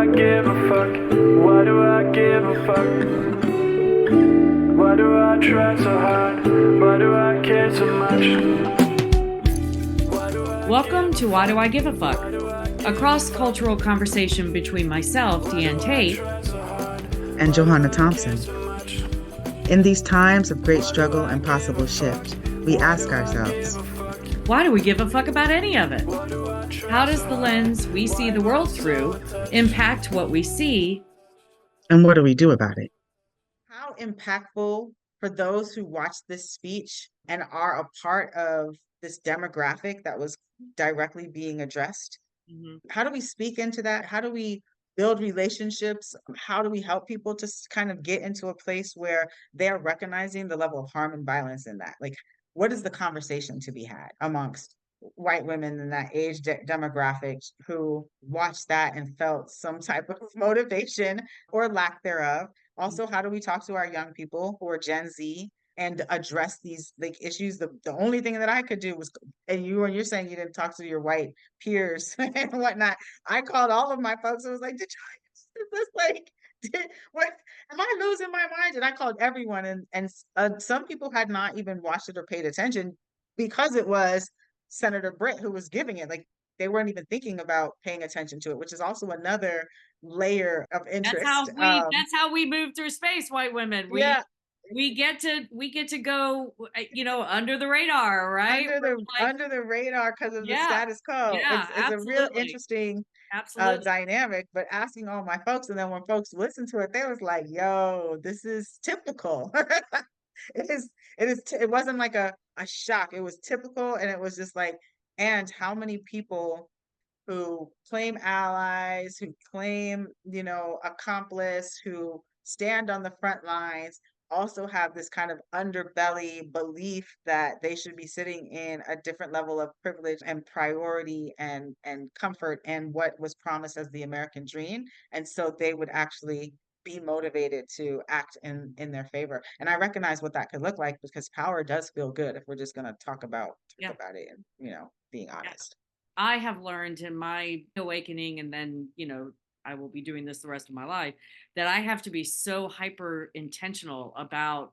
I give a fuck? Why do I give a fuck? Why do I try so hard? Why do I care so much? Welcome to Why Do I Give a Fuck? A cross-cultural conversation between myself, Deanne Tate, and Johanna Thompson. In these times of great struggle and possible shift, we ask ourselves, why do we give a fuck about any of it? How does the lens we see the world through impact what we see? And what do we do about it? How impactful for those who watch this speech and are a part of this demographic that was directly being addressed? How do we speak into that? How do we build relationships? How do we help people to kind of get into a place where they're recognizing the level of harm and violence in that? Like, what is the conversation to be had amongst white women in that age demographic who watched that and felt some type of motivation or lack thereof? Also, how do we talk to our young people who are Gen Z and address these like issues? The only thing that I could do was, and you're saying you didn't talk to your white peers and whatnot. I called all of my folks and was like, did you this like what am I losing my mind? And I called everyone, and some people had not even watched it or paid attention because it was Senator Britt who was giving it. Like they weren't even thinking about paying attention to it, which is also another layer of interest. That's how we move through space, white women. Yeah, We get to go, under the radar, right? under the radar because of the Yeah, status quo. yeah, It's a real absolutely. interesting Absolutely. dynamic. But asking all my folks, and then when folks listened to it, they was like, "Yo, this is typical." It wasn't like a shock. It was typical, and it was just like, and how many people who claim allies, who claim, accomplice, who stand on the front lines, also have this kind of underbelly belief that they should be sitting in a different level of privilege and priority and comfort and what was promised as the American dream. And so they would actually be motivated to act in their favor. And I recognize what that could look like because power does feel good if we're just going to talk about it and, being honest. I have learned in my awakening, and then, I will be doing this the rest of my life, that I have to be so hyper intentional about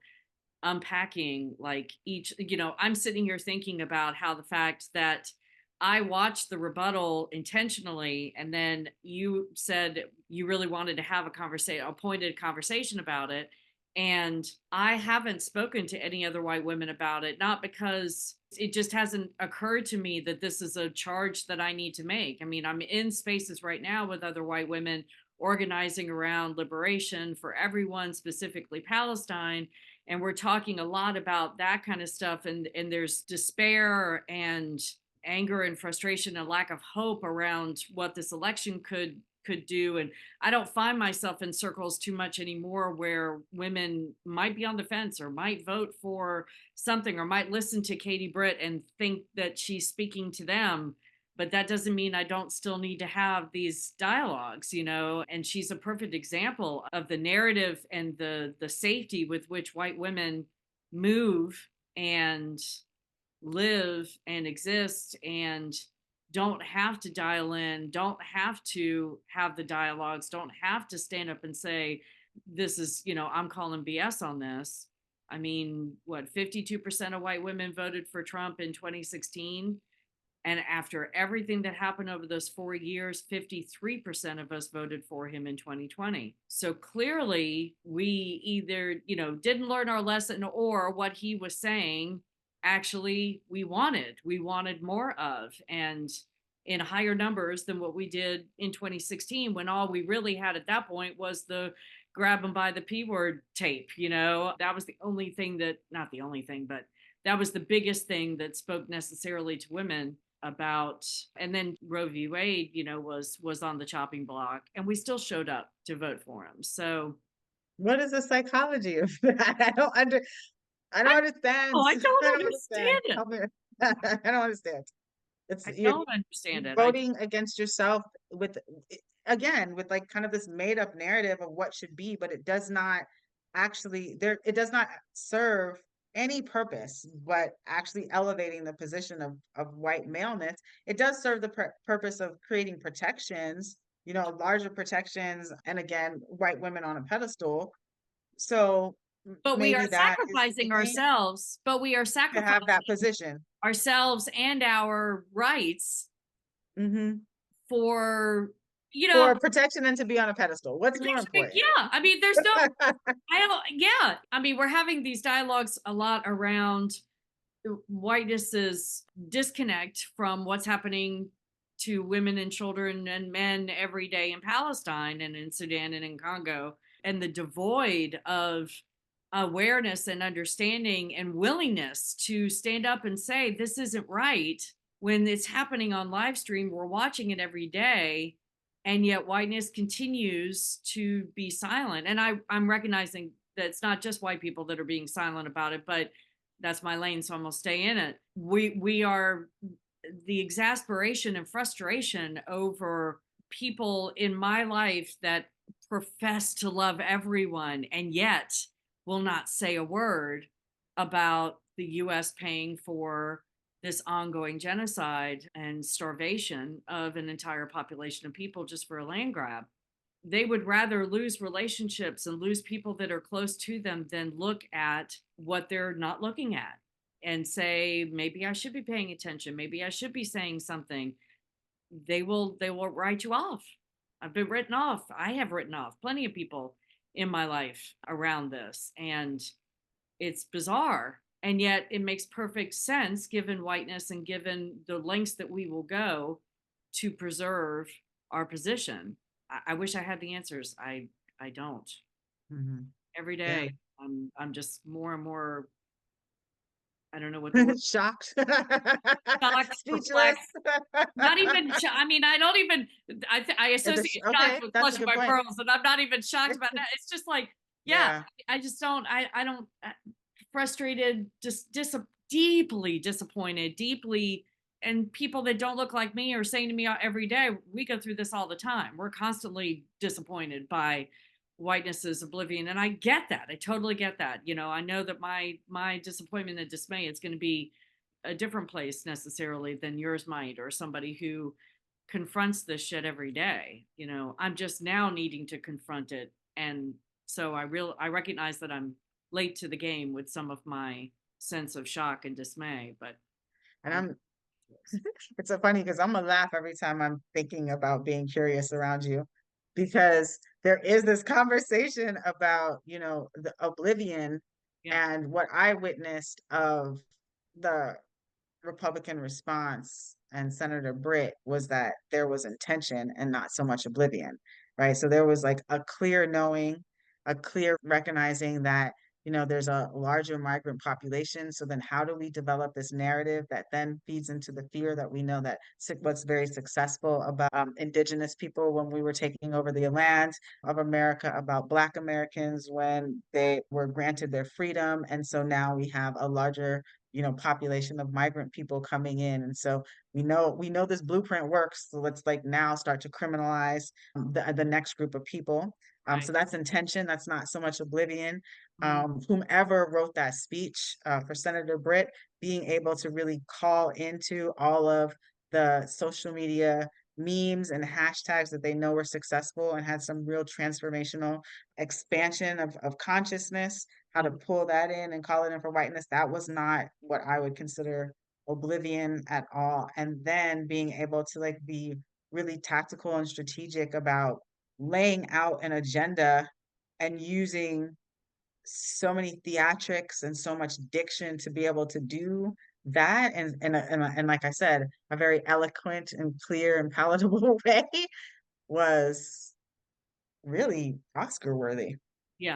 unpacking like each, I'm sitting here thinking about how the fact that I watched the rebuttal intentionally, and then you said you really wanted to have a pointed conversation about it. And I haven't spoken to any other white women about it, not because it just hasn't occurred to me that this is a charge that I need to make. I mean, I'm in spaces right now with other white women organizing around liberation for everyone, specifically Palestine. And we're talking a lot about that kind of stuff. And there's despair and anger and frustration and lack of hope around what this election could do. And I don't find myself in circles too much anymore where women might be on the fence or might vote for something or might listen to Katie Britt and think that she's speaking to them. But that doesn't mean I don't still need to have these dialogues, and she's a perfect example of the narrative and the safety with which white women move and live and exist and don't have to dial in, don't have to have the dialogues, don't have to stand up and say, this is, I'm calling BS on this. I mean, 52% of white women voted for Trump in 2016. And after everything that happened over those 4 years, 53% of us voted for him in 2020. So clearly we either, didn't learn our lesson, or what he was saying actually we wanted more of, and in higher numbers than what we did in 2016, when all we really had at that point was the grab them by the P word tape. That was the only thing not the only thing, but that was the biggest thing that spoke necessarily to women about. And then Roe v. Wade, was on the chopping block, and we still showed up to vote for him. So what is the psychology of that? I don't understand. I don't I don't understand understand. it. Help me. I don't understand. I don't understand it. Voting against yourself with like kind of this made up narrative of what should be, but it does not it does not serve any purpose but actually elevating the position of white maleness. It does serve the purpose of creating protections, larger protections, and again, white women on a pedestal. So But we are maybe that is sacrificing needing ourselves, but we are to have that sacrificing position. ourselves and our rights Hmm. for, you know, For protection and to be on a pedestal. What's more important? yeah. I mean, there's no, I don't, yeah. I mean, we're having these dialogues a lot around whiteness's disconnect from what's happening to women and children and men every day in Palestine and in Sudan and in Congo, and the devoid of awareness and understanding and willingness to stand up and say, this isn't right. When it's happening on live stream, we're watching it every day, and yet whiteness continues to be silent. And I'm recognizing that it's not just white people that are being silent about it, but that's my lane, so I'm gonna stay in it. We are the exasperation and frustration over people in my life that profess to love everyone and yet will not say a word about the US paying for this ongoing genocide and starvation of an entire population of people just for a land grab. They would rather lose relationships and lose people that are close to them than look at what they're not looking at and say, maybe I should be paying attention, maybe I should be saying something. They will write you off. I've been written off. I have written off plenty of people in my life around this, and it's bizarre, and yet it makes perfect sense given whiteness and given the lengths that we will go to preserve our position. I wish I had the answers. I don't. Hmm. Every Yeah. day I'm just more and more, I don't know what the word, Shocked. shocked, Speechless. perplexed. Not even I mean, I don't even, I associate Okay, shocked with that's a clutching good my point. pearls, and I'm not even shocked about that. It's just like, yeah, Yeah. I just don't, I don't, frustrated, just deeply disappointed, deeply. And people that don't look like me are saying to me every day, we go through this all the time. We're constantly disappointed by whiteness's oblivion. And I get that. I totally get that. I know that my disappointment and dismay is going to be a different place necessarily than yours might, or somebody who confronts this shit every day. I'm just now needing to confront it. And so I recognize that I'm late to the game with some of my sense of shock and dismay, but And I'm, it's so funny because I'm gonna laugh every time I'm thinking about being curious around you, because there is this conversation about, the oblivion, yeah, and what I witnessed of the Republican response and Senator Britt was that there was intention and not so much oblivion, right? So there was like a clear knowing, a clear recognizing that, there's a larger migrant population. So then how do we develop this narrative that then feeds into the fear that we know that what's very successful about indigenous people when we were taking over the land of America, about Black Americans when they were granted their freedom. And so now we have a larger population of migrant people coming in. And so we know this blueprint works. So let's like now start to criminalize the next group of people. right. So that's intention. That's not so much oblivion. Mm, Whomever wrote that speech for Senator Britt, being able to really call into all of the social media memes and hashtags that they know were successful and had some real transformational expansion of consciousness, how to mm, pull that in and call it in for whiteness, that was not what I would consider oblivion at all. And then being able to like be really tactical and strategic about laying out an agenda and using so many theatrics and so much diction to be able to do that, and like I said, a very eloquent and clear and palatable way, was really Oscar worthy, yeah.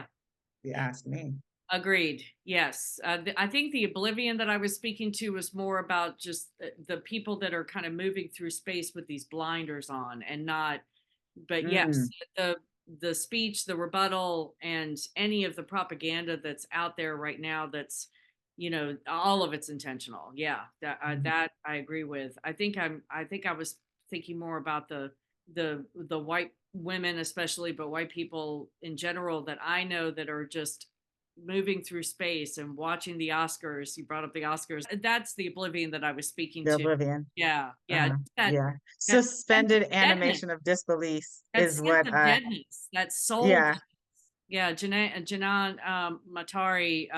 if you ask me. Agreed. Yes. I think the oblivion that I was speaking to was more about just the people that are kind of moving through space with these blinders on and not, but yes, Mm, the speech, the rebuttal, and any of the propaganda that's out there right now that's, all of it's intentional. Yeah. mhm. That I agree with. I think I was thinking more about the white women especially, but white people in general that I know that are just moving through space and watching the Oscars. You brought up the Oscars. That's the oblivion that I was speaking The to. oblivion. Yeah, yeah. That Yeah. that sense of Suspended deadness, animation of disbelief that is sense what of deadness, that soul. yeah. Yeah, Janan Matari,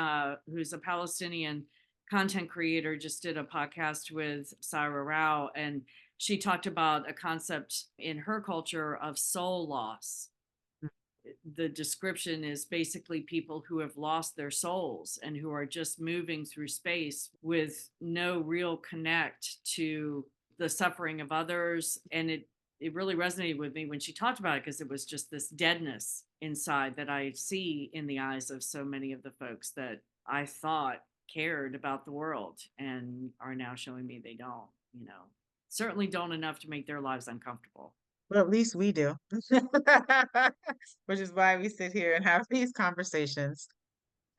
who's a Palestinian content creator, just did a podcast with Saira Rao, and she talked about a concept in her culture of soul loss. The description is basically people who have lost their souls and who are just moving through space with no real connect to the suffering of others. And it really resonated with me when she talked about it, because it was just this deadness inside that I see in the eyes of so many of the folks that I thought cared about the world and are now showing me they don't, certainly don't enough to make their lives uncomfortable. Well, at least we do. Which is why we sit here and have these conversations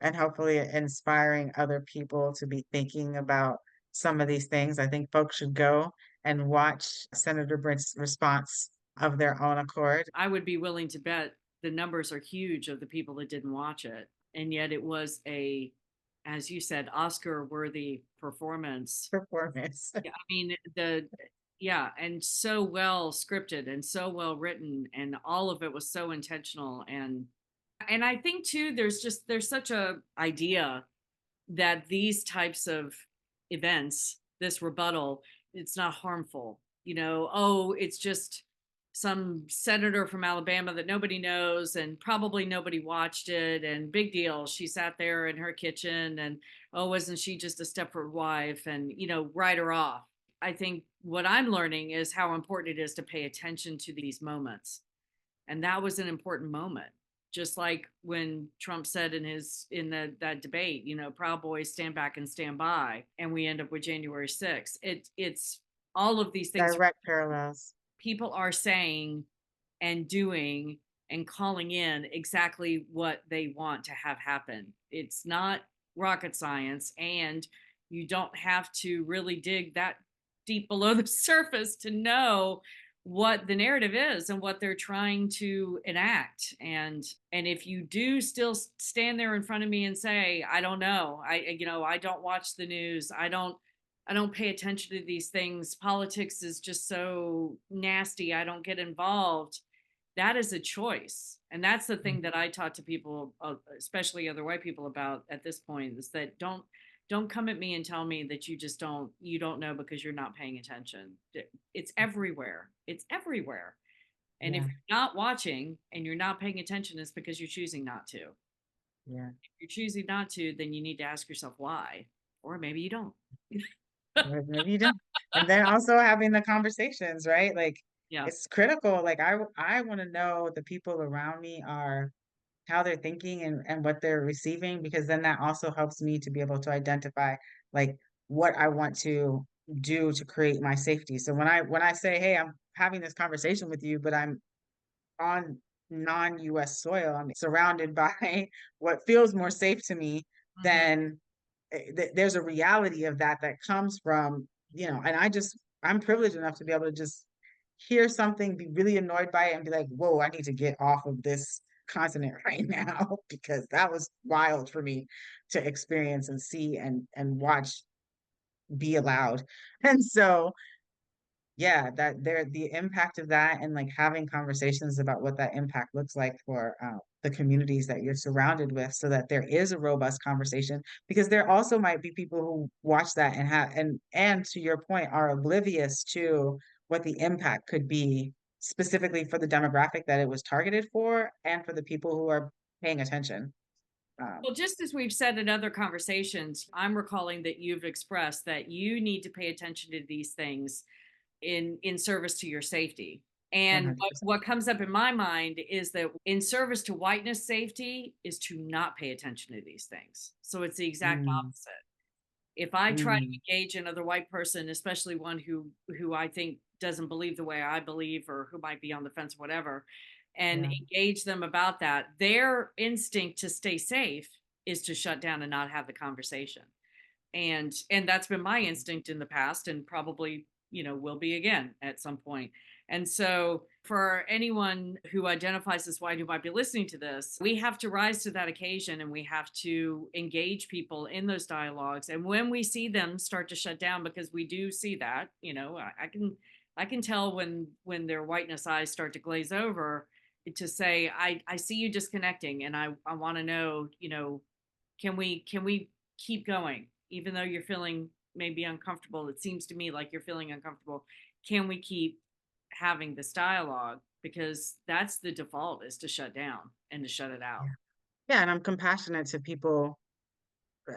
and hopefully inspiring other people to be thinking about some of these things. I think folks should go and watch Senator Brent's response of their own accord. I would be willing to bet the numbers are huge of the people that didn't watch it. And yet it was as you said, Oscar worthy performance. Performance. Yeah, I mean, yeah, and so well scripted and so well written, and all of it was so intentional. And I think too, there's such a idea that these types of events, this rebuttal, it's not harmful. Oh, it's just some senator from Alabama that nobody knows and probably nobody watched it, and big deal. She sat there in her kitchen, and oh, wasn't she just a Stepford wife, and write her off. I think what I'm learning is how important it is to pay attention to these moments. And that was an important moment. Just like when Trump said that debate, Proud Boys stand back and stand by, and we end up with January 6th. It's all of these things Direct parallels. people are saying and doing and calling in exactly what they want to have happen. It's not rocket science, and you don't have to really dig that deep below the surface to know what the narrative is and what they're trying to enact. And if you do still stand there in front of me and say, I don't know, I don't watch the news, I don't pay attention to these things, politics is just so nasty, I don't get involved, that is a choice. And that's the thing that I talk to people, especially other white people, about at this point, is that don't come at me and tell me that you don't know because you're not paying attention. It's everywhere. It's everywhere. And if Yeah. you're not watching and you're not paying attention, it's because you're choosing not to. Yeah. If you're choosing not to, then you need to ask yourself why, or maybe you don't. Or maybe you don't. And then also having the conversations, right? Like Yeah. it's critical. Like I want to know the people around me are how they're thinking and what they're receiving, because then that also helps me to be able to identify like what I want to do to create my safety. So when I say, hey, I'm having this conversation with you, but I'm on non-US soil, I'm surrounded by what feels more safe to me, Mhm. then there's a reality of that comes from, and I'm privileged enough to be able to just hear something, be really annoyed by it, and be like, whoa, I need to get off of this continent right now because that was wild for me to experience and see and watch be allowed. And so yeah, that there the impact of that and like having conversations about what that impact looks like for the communities that you're surrounded with, so that there is a robust conversation, because there also might be people who watch that and have and to your point are oblivious to what the impact could be specifically for the demographic that it was targeted for and for the people who are paying attention. Well, just as we've said in other conversations, I'm recalling that you've expressed that you need to pay attention to these things in service to your safety. And what 100%. comes up in my mind is that in service to whiteness safety is to not pay attention to these things. So it's the exact Mm, opposite. If I try to mm, engage another white person, especially one who I think doesn't believe the way I believe, or who might be on the fence, whatever, and yeah, engage them about that, their instinct to stay safe is to shut down and not have the conversation. And that's been my instinct in the past, and probably will be again at some point. And so, for anyone who identifies as white who might be listening to this, we have to rise to that occasion and we have to engage people in those dialogues. And when we see them start to shut down, because we do see that, I can tell when their whiteness eyes start to glaze over, to say, I see you disconnecting, and I want to know, can we keep going even though you're feeling maybe uncomfortable? It seems to me like you're feeling uncomfortable. Can we keep having this dialogue? Because that's the default, is to shut down and to shut it out. Yeah, and I'm compassionate to people,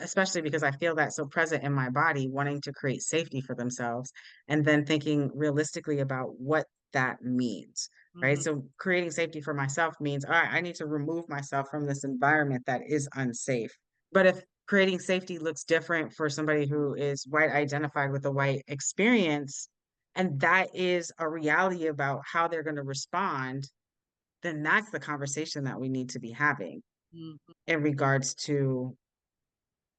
especially because I feel that so present in my body, wanting to create safety for themselves, and then thinking realistically about what that means, right? Hmm. So creating safety for myself means, all right, I need to remove myself from this environment that is unsafe. But if creating safety looks different for somebody who is white identified with a white experience, and that is a reality about how they're going to respond, then that's the conversation that we need to be having Hmm. in regards to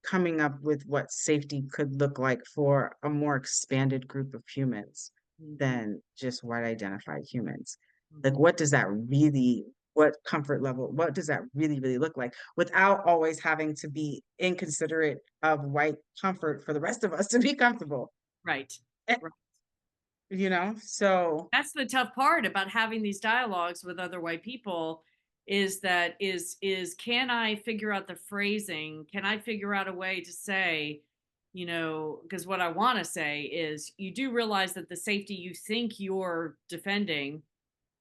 coming up with what safety could look like for a more expanded group of humans Hmm. than just white identified humans. Like, Hmm. what does that really, what comfort level, what does that really, really look like without always having to be inconsiderate of white comfort for the rest of us to be comfortable? Right. Eh, Right. So That's the tough part about having these dialogues with other white people, is that is can I figure out the phrasing? Can I figure out a way to say, because what I want to say is, you do realize that the safety you think you're defending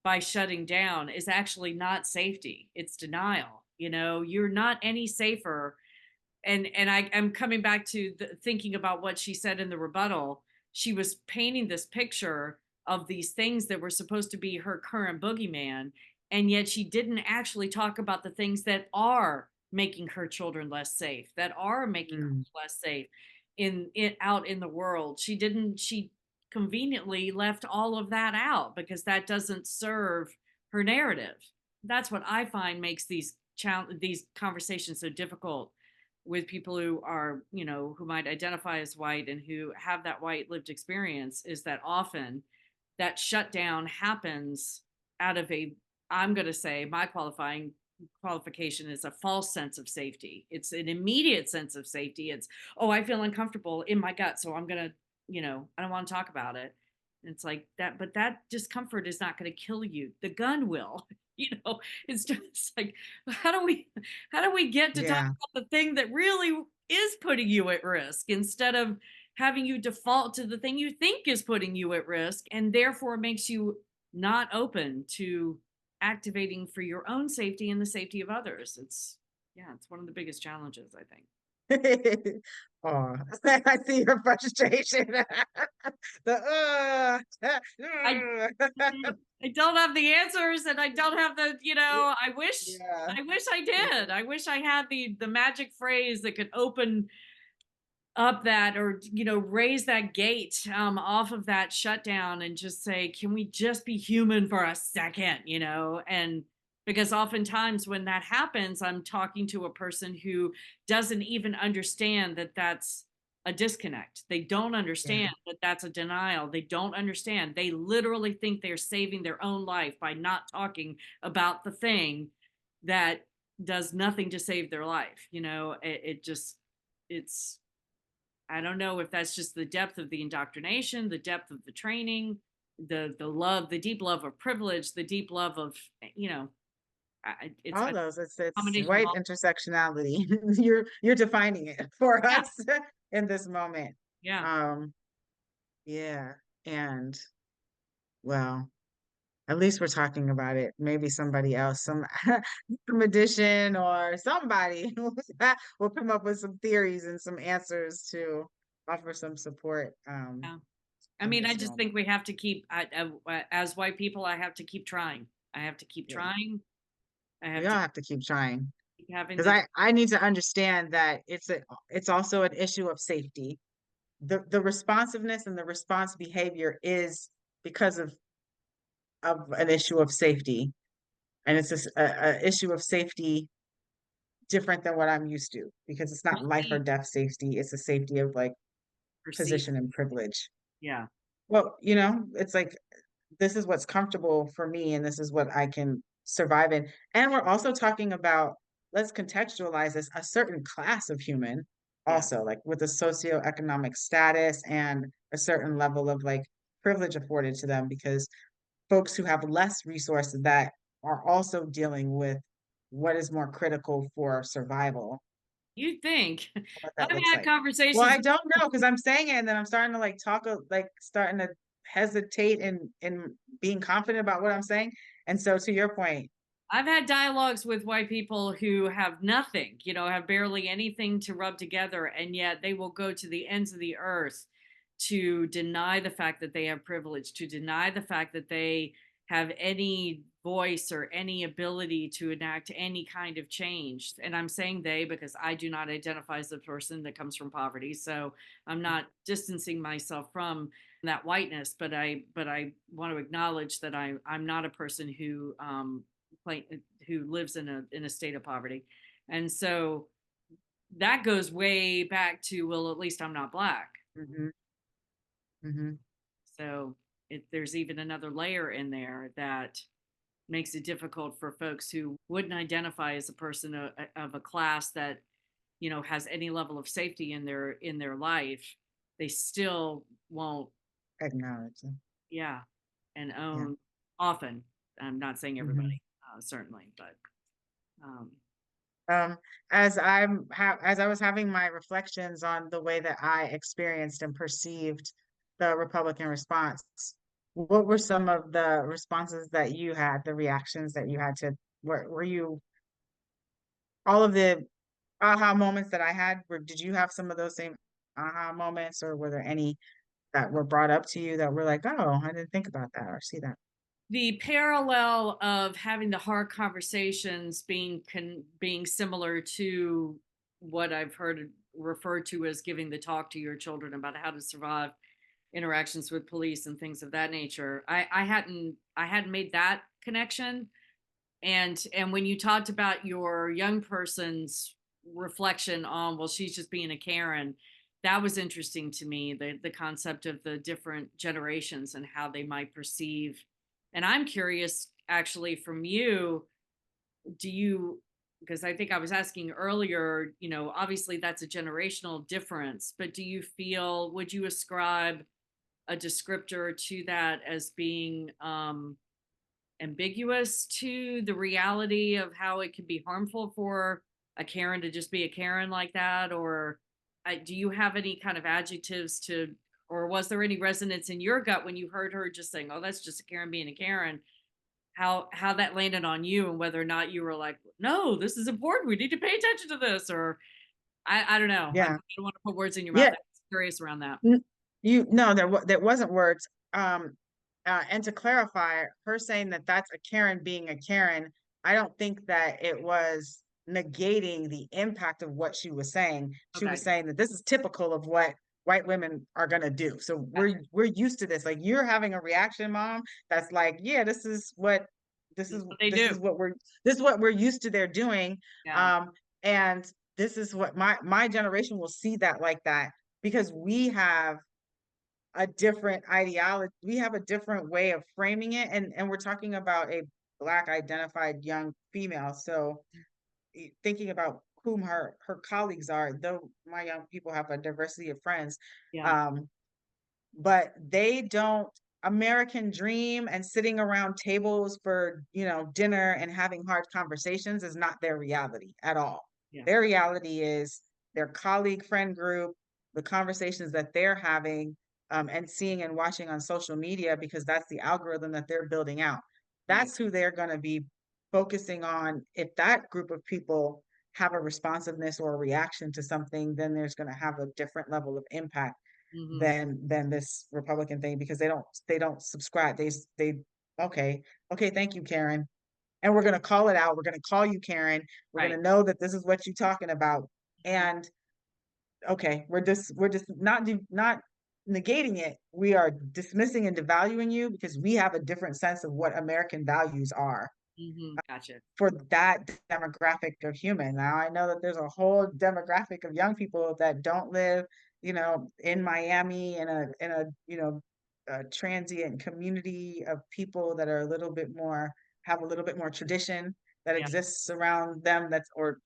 by shutting down is actually not safety. It's denial. You're not any safer. And I'm coming back to thinking about what she said in the rebuttal. She was painting this picture of these things that were supposed to be her current boogeyman, and yet she didn't actually talk about the things that are making her children less safe, that are making her mm, less safe in it out in the world. She conveniently left all of that out because that doesn't serve her narrative. That's what I find makes these conversations so difficult with people who are, who might identify as white and who have that white lived experience, is that often that shutdown happens out of I'm going to say, my qualifying qualification is a false sense of safety. It's an immediate sense of safety. It's, oh, I feel uncomfortable in my gut, so I'm going to, I don't want to talk about it. And it's like that, but that discomfort is not going to kill you. The gun will. It's just like, how do we get to talk yeah. about the thing that really is putting you at risk, instead of having you default to the thing you think is putting you at risk, and therefore makes you not open to activating for your own safety and the safety of others. It's one of the biggest challenges, I think. Oh, I see your frustration. The I I don't have the answers, and I don't have the, yeah. I wish I did. I wish I had the magic phrase that could open up that, or raise that gate off of that shutdown, and just say, can we just be human for a second? And because oftentimes when that happens, I'm talking to a person who doesn't even understand that that's a disconnect. They don't Yeah. understand that that's a denial. They don't understand. They literally think they're saving their own life by not talking about the thing that does nothing to save their life. It just, it's, I don't know if that's just the depth of the indoctrination, the depth of the training, the love, the deep love of privilege, the deep love of, it's All a those, it's combination of white all. intersectionality. You're defining it for Yeah, us in this moment. yeah, Um, yeah. And well, at least we're talking about it. Maybe somebody else, some magician or somebody will come up with some theories and some answers to offer some support yeah. I in mean, I this just moment. think we have to keep, as white people, I have to keep trying. I have to keep Yeah. trying. I We have all to have to keep trying. keep having Because the, I need to understand that it's also an issue of safety. The responsiveness and the response behavior is because of an issue of safety. And it's just a issue of safety different than what I'm used to because it's not life or perceived, death safety. It's a safety of like perceived. position and privilege. Yeah. Well, it's like this is what's comfortable for me and this is what I can survive in. And we're also talking about, let's contextualize this, a certain class of human Yeah. also, like with a socioeconomic status and a certain level of like privilege afforded to them, because folks who have less resources that are also dealing with what is more critical for survival, You think. what I've that looks had like. Well, conversations I with don't know because I'm saying it and then I'm starting to like talk like starting to hesitate in being confident about what I'm saying. And so to your point, I've had dialogues with white people who have nothing, have barely anything to rub together, and yet they will go to the ends of the earth to deny the fact that they have privilege, to deny the fact that they have any voice or any ability to enact any kind of change. And I'm saying they because I do not identify as a person that comes from poverty. So I'm not distancing myself from that whiteness, but I want to acknowledge that I'm not a person who lives in a state of poverty. And so that goes way back to, well, at least I'm not black. hmm hmm So there's even another layer in there that makes it difficult for folks who wouldn't identify as a person of a class that has any level of safety in their life. They still won't, acknowledge it. yeah, and Yeah. own often. I'm not saying hmm everybody, certainly, but um, Um, as I was having my reflections on the way that I experienced and perceived the Republican response, what were some of the responses that you had, the reactions that you had to, were you all of the aha moments that I had, did you have some of those same aha moments, or were there any that were brought up to you that were like, oh, I didn't think about that or see that? the parallel of having the hard conversations being similar to what I've heard referred to as giving the talk to your children about how to survive interactions with police and things of that nature. I hadn't made that connection. And when you talked about your young person's reflection on, well, she's just being a Karen, that was interesting to me, the concept of the different generations and how they might perceive. And I'm curious actually from you, do you, because I think I was asking earlier, obviously that's a generational difference, but would you ascribe a descriptor to that as being ambiguous to the reality of how it can be harmful for a Karen to just be a Karen like that? Or do you have any kind of adjectives or was there any resonance in your gut when you heard her just saying, oh, that's just a Karen being a Karen? How that landed on you and whether or not you were like, no, this is important. We need to pay attention to this. Or I don't know. I Yeah. don't want to put words in your mouth. Yeah. I'm curious around that. You no, there wasn't words. And to clarify, her saying that that's a Karen being a Karen, I don't think that it was negating the impact of what she was saying. She Okay. was saying that this is typical of what white women are gonna do. So we're used to this. Like you're having a reaction, mom, that's like, yeah, this is What they this do. is what we're this is what we're used to they're doing. Yeah. And this is what my generation will see that like that because we have a different ideology. We have a different way of framing it. And we're talking about a Black identified young female. So thinking about whom her colleagues are, though my young people have a diversity of friends, Yeah. um, but they don't American dream and sitting around tables for, dinner and having hard conversations is not their reality at all. Yeah. Their reality is their colleague friend group, the conversations that they're having and seeing and watching on social media because that's the algorithm that they're building out. Right. That's who they're going to be focusing on. If that group of people have a responsiveness or a reaction to something, then there's going to have a different level of impact Hmm. than this Republican thing because they don't subscribe. They okay, thank you, Karen. And we're gonna call it out. We're gonna call you Karen. We're Right. gonna know that this is what you're talking about. Mhm. And okay, we're just not negating it. We are dismissing and devaluing you because we have a different sense of what American values are Gotcha. for that demographic of human. Now I know that there's a whole demographic of young people that don't live, in Miami in a transient community of people that are a little bit more, have a little bit more tradition that Yeah. exists around them, that's or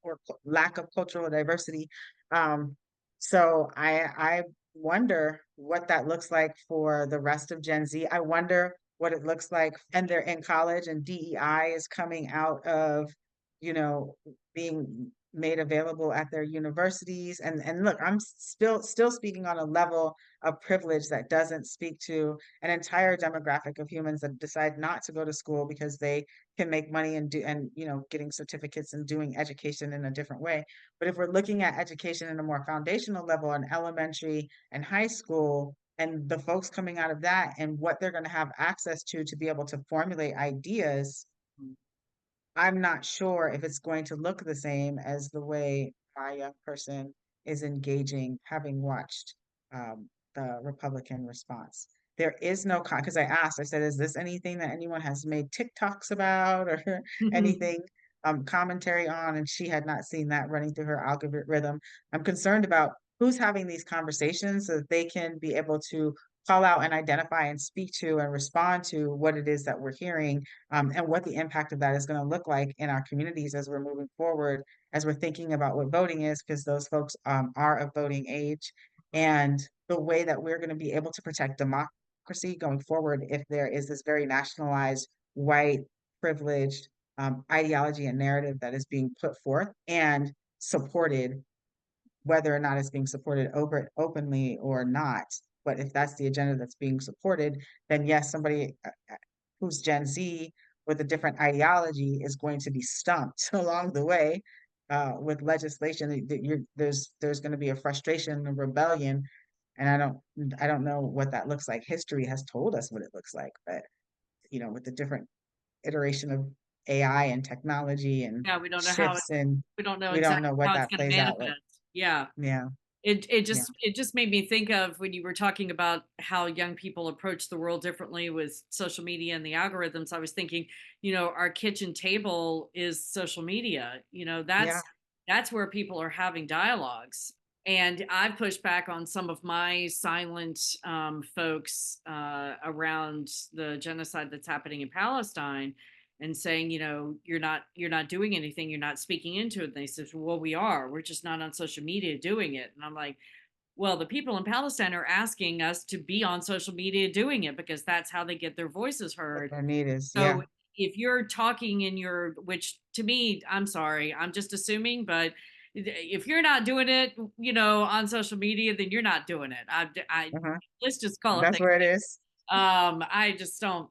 lack of cultural diversity. Um, so I wonder what that looks like for the rest of Gen Z. I wonder what it looks like, and they're in college, and DEI is coming out of, you know, being made available at their universities. And look, I'm still speaking on a level of privilege that doesn't speak to an entire demographic of humans that decide not to go to school because they can make money and do, and getting certificates and doing education in a different way. But if we're looking at education in a more foundational level in elementary and high school, and the folks coming out of that and what they're going to have access to be able to formulate ideas, I'm not sure if it's going to look the same as the way my young person is engaging, having watched the Republican response. There is no because I asked, I said, is this anything that anyone has made TikToks about or anything commentary on? And she had not seen that running through her algorithm. I'm concerned about who's having these conversations so that they can be able to call out and identify and speak to and respond to what it is that we're hearing, and what the impact of that is going to look like in our communities as we're moving forward, as we're thinking about what voting is, because those folks are of voting age, and the way that we're going to be able to protect democracy going forward if there is this very nationalized, white, privileged ideology and narrative that is being put forth and supported, whether or not it's being supported openly or not. But if that's the agenda that's being supported, then yes, somebody who's Gen Z with a different ideology is going to be stumped along the way with legislation. There's going to be a frustration, a rebellion, and I don't know what that looks like. History has told us what it looks like, but with the different iteration of AI and technology and Yeah, we don't know how shifts, and we don't know we don't exactly know what how it's that going to plays out with. manifest. Yeah. Yeah, It yeah, just made me think of when you were talking about how young people approach the world differently with social media and the algorithms. I was thinking, our kitchen table is social media. yeah. That's where people are having dialogues. And I've pushed back on some of my silent folks around the genocide that's happening in Palestine, and saying, you're not doing anything, you're not speaking into it. And they said, well, we are. We're just not on social media doing it. And I'm like, well, the people in Palestine are asking us to be on social media doing it because that's how they get their voices What heard. their need is. Yeah. So if you're talking which to me, I'm sorry, I'm just assuming, but if you're not doing it, on social media, then you're not doing it. Uh-huh. Let's just call it That's where it is. I just don't,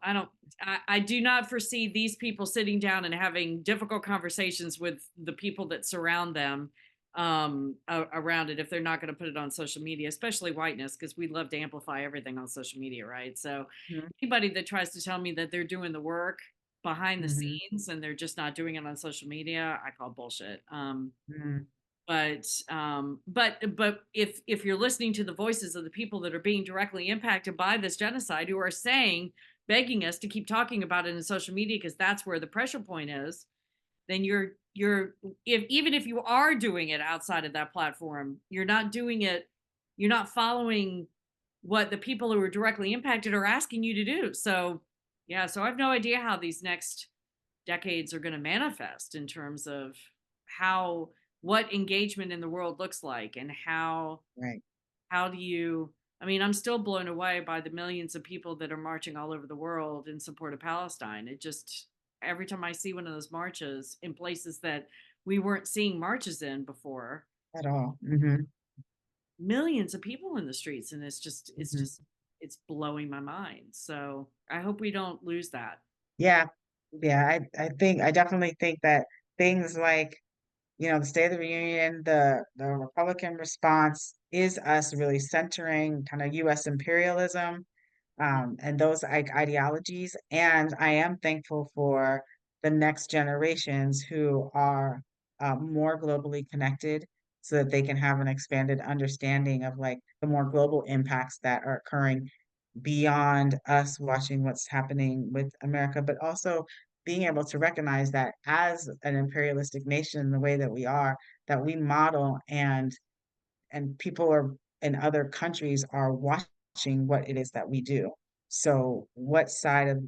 I do not foresee these people sitting down and having difficult conversations with the people that surround them around it if they're not going to put it on social media, especially whiteness, because we love to amplify everything on social media, right? So Mhm, anybody that tries to tell me that they're doing the work behind the mhm, scenes and they're just not doing it on social media, I call bullshit. mhm. But if you're listening to the voices of the people that are being directly impacted by this genocide, who are saying, begging us to keep talking about it in social media because that's where the pressure point is, then if even if you are doing it outside of that platform, you're not doing it, you're not following what the people who are directly impacted are asking you to do. So yeah, so I have no idea how these next decades are going to manifest in terms of how what engagement in the world looks like, and Right. how do you, I mean, I'm still blown away by the millions of people that are marching all over the world in support of Palestine. It just, every time I see one of those marches in places that we weren't seeing marches in before, At all. Hmm. millions of people in the streets, and Hmm. it's blowing my mind. So I hope we don't lose that. Yeah. Yeah. I definitely think that things like, the State of the Union, the Republican response is us really centering kind of US imperialism, and those ideologies. And I am thankful for the next generations who are more globally connected so that they can have an expanded understanding of like the more global impacts that are occurring beyond us watching what's happening with America, but also being able to recognize that as an imperialistic nation, the way that we are, that we model, and people are in other countries are watching what it is that we do. So what side of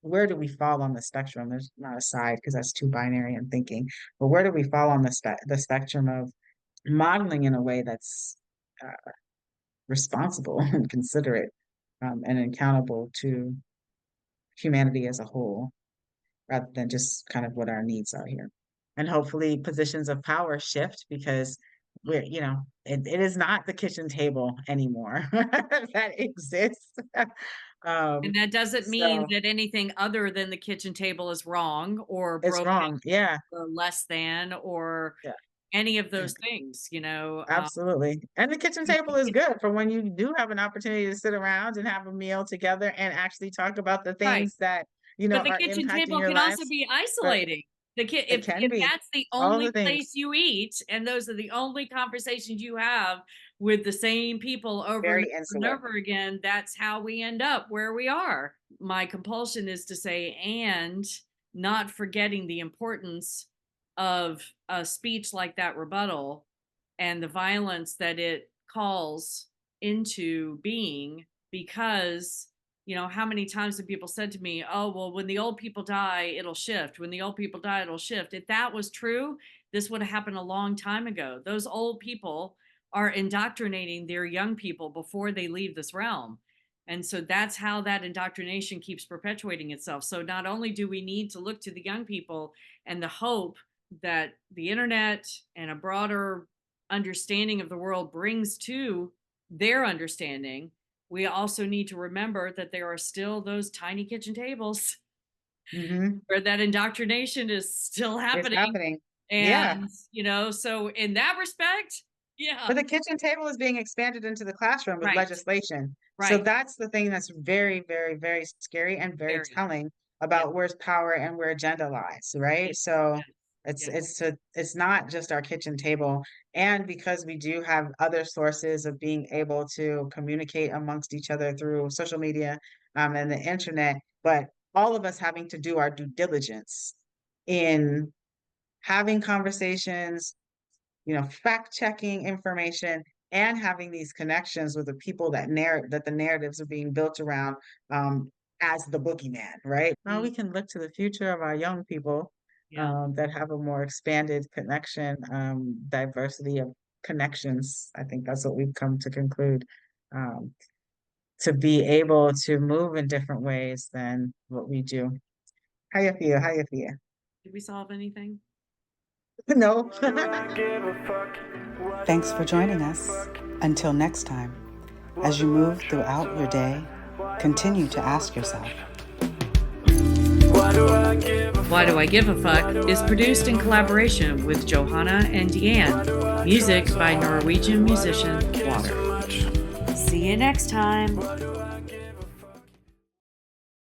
where do we fall on the spectrum? There's not a side because that's too binary in thinking, but where do we fall on the spectrum of modeling in a way that's responsible and considerate and accountable to humanity as a whole, rather than just kind of what our needs are here. And hopefully positions of power shift because it is not the kitchen table anymore that exists. And um, that doesn't mean so that anything other than the kitchen table is wrong or it's broken wrong. Yeah. or less than or Yeah. any of Yeah. those things, you know. Absolutely. And the kitchen table is good for when you do have an opportunity to sit around and have a meal together and actually talk about the Right. things that, But the are kitchen impacting table your can also lives. be But isolating. it If can be that's the all only the things place you eat and those are the only conversations you have with the same people over and very over and insular. over again, that's how we end up where we are. My compulsion is to say, and not forgetting the importance of a speech like that rebuttal and the violence that it calls into being, because how many times have people said to me, oh, well, when the old people die, it'll shift. When the old people die, it'll shift. If that was true, this would have happened a long time ago. Those old people are indoctrinating their young people before they leave this realm. And so that's how that indoctrination keeps perpetuating itself. So not only do we need to look to the young people and the hope that the internet and a broader understanding of the world brings to their understanding, we also need to remember that there are still those tiny kitchen tables Hmm. where that indoctrination is still It's happening. happening. Yeah. And, so in that respect, yeah, But the kitchen table is being expanded into the classroom with right, legislation. So right, that's the thing that's very, very, very scary and very very, telling yeah, about where's power and where agenda lies, right? yes, So yes, it's yes. it's a, it's not just our kitchen table. And because we do have other sources of being able to communicate amongst each other through social media and the internet, but all of us having to do our due diligence in having conversations, fact checking information and having these connections with the people that the narratives are being built around as the boogeyman, right? Now Mm, we can look to the future of our young people yeah. that have a more expanded connection, diversity of connections. I think that's what we've come to conclude. Um, to be able to move in different ways than what we do. How you feel? How you feel? Did we solve anything? No. Why do I give a fuck? Why do Thanks for I joining give a us. fuck? Until next time, Why as you do I move try throughout so your day, hard? continue to ask yourself, Why do I give a Why Do I Give a Fuck is produced in collaboration with Johanna and Deanne. Music by Norwegian musician Water. See you next time.